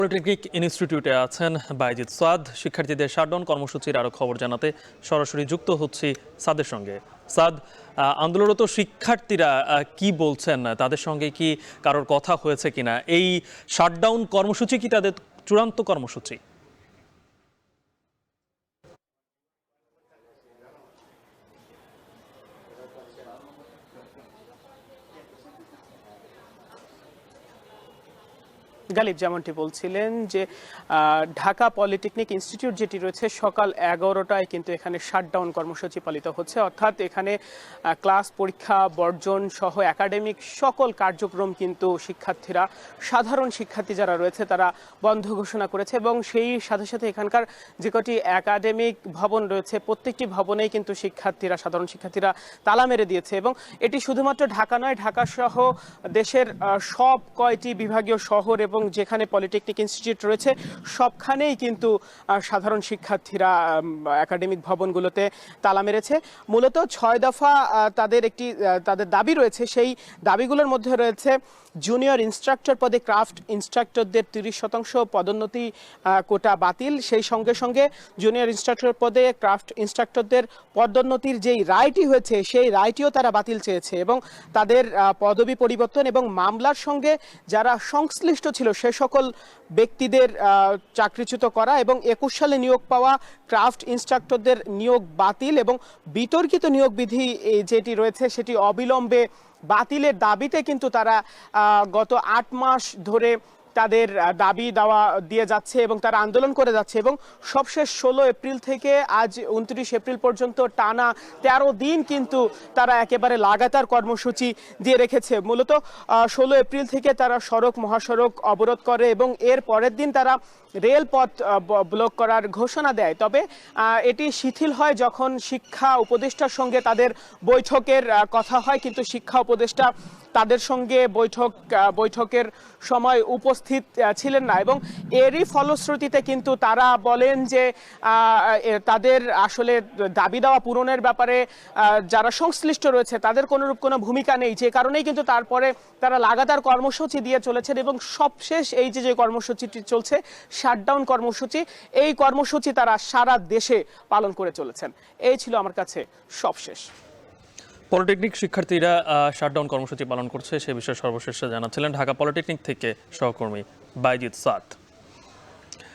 Polytechnic ইনস্টিটিউটে আছেন বাইজিদ সাদ। শিক্ষার্থীদের শাটডাউন কর্মসূচির আরো খবর জানাতে সরাসরি যুক্ত হচ্ছি সাদের সঙ্গে। সাদ, আন্দোলনরত শিক্ষার্থীরা কি বলছেন, তাদের সঙ্গে কি কারোর কথা হয়েছে কিনা? এই শাটডাউন কর্মসূচি কি তাদের চূড়ান্ত কর্মসূচি? গালিব যেমনটি বলছিলেন যে ঢাকা পলিটেকনিক ইনস্টিটিউট যেটি রয়েছে সকাল 11টায় কিন্তু এখানে শাটডাউন কর্মসূচি পালিত হচ্ছে, অর্থাৎ এখানে ক্লাস পরীক্ষা বর্জন সহ একাডেমিক সকল কার্যক্রম কিন্তু শিক্ষার্থীরা, সাধারণ শিক্ষার্থী যারা রয়েছে তারা বন্ধ ঘোষণা করেছে এবং সেই সাথে সাথে এখানকার যে কটি একাডেমিক ভবন রয়েছে প্রত্যেকটি ভবনেই কিন্তু সাধারণ শিক্ষার্থীরা তালা মেরে দিয়েছে। এবং এটি শুধুমাত্র ঢাকা নয়, ঢাকা সহ দেশের সব কয়টি বিভাগীয় শহর এবং যেখানে পলিটেকনিক ইনস্টিটিউট রয়েছে সবখানেই কিন্তু সাধারণ শিক্ষার্থীরা একাডেমিক ভবনগুলোতে তালা মেরেছে। মূলত 6 দফা তাদের দাবি রয়েছে। সেই দাবিগুলোর মধ্যে রয়েছে জুনিয়র ইনস্ট্রাক্টর পদে ক্রাফট ইনস্ট্রাক্টরদের 30% পদোন্নতি কোটা বাতিল, সেই সঙ্গে সঙ্গে জুনিয়র ইনস্ট্রাক্টর পদে ক্রাফট ইনস্ট্রাক্টরদের পদোন্নতির যেই রায়টি হয়েছে সেই রায়টিও তারা বাতিল চেয়েছে এবং তাদের পদবি পরিবর্তন এবং মামলার সঙ্গে যারা সংশ্লিষ্ট ছিল সে সকল ব্যক্তিদের চাকরিচ্যুত করা এবং 21 সালে নিয়োগ পাওয়া ক্রাফট ইনস্ট্রাক্টরদের নিয়োগ বাতিল এবং বিতর্কিত নিয়োগ বিধি যেটি রয়েছে সেটি অবিলম্বে বাতিলের দাবিতে কিন্তু তারা গত 8 মাস ধরে তাদের দাবি দাওয়া দিয়ে যাচ্ছে এবং তারা আন্দোলন করে যাচ্ছে এবং সবশেষ 16 এপ্রিল থেকে আজ 29 এপ্রিল পর্যন্ত টানা 13 দিন কিন্তু তারা একেবারে লাগাতার কর্মসূচি দিয়ে রেখেছে। মূলত 16 এপ্রিল থেকে তারা মহাসড়ক অবরোধ করে এবং এর পরের দিন তারা রেলপথ ব্লক করার ঘোষণা দেয়। তবে এটি শিথিল হয় যখন শিক্ষা উপদেষ্টার সঙ্গে তাদের বৈঠকের কথা হয়, কিন্তু শিক্ষা উপদেষ্টা তাদের সঙ্গে বৈঠকের সময় উপস্থিত ছিলেন না এবং এরই ফলশ্রুতিতে কিন্তু তারা বলেন যে তাদের আসলে দাবি দেওয়া পূরণের ব্যাপারে যারা সংশ্লিষ্ট রয়েছে তাদের কোনো ভূমিকা নেই, যে কারণেই কিন্তু তারপরে তারা লাগাতার কর্মসূচি দিয়ে চলেছেন এবং সবশেষ এই যে কর্মসূচিটি চলছে শাটডাউন কর্মসূচি, এই কর্মসূচি তারা সারা দেশে পালন করে চলেছেন। এই ছিল আমার কাছে সবশেষ। পলিটেকনিক শিক্ষার্থীরা শাটডাউন কর্মসূচি পালন করছে সে বিষয়ে সর্বশেষ জানাচ্ছিলেন ঢাকা পলিটেকনিক থেকে সহকর্মী বাইজিদ সাদ।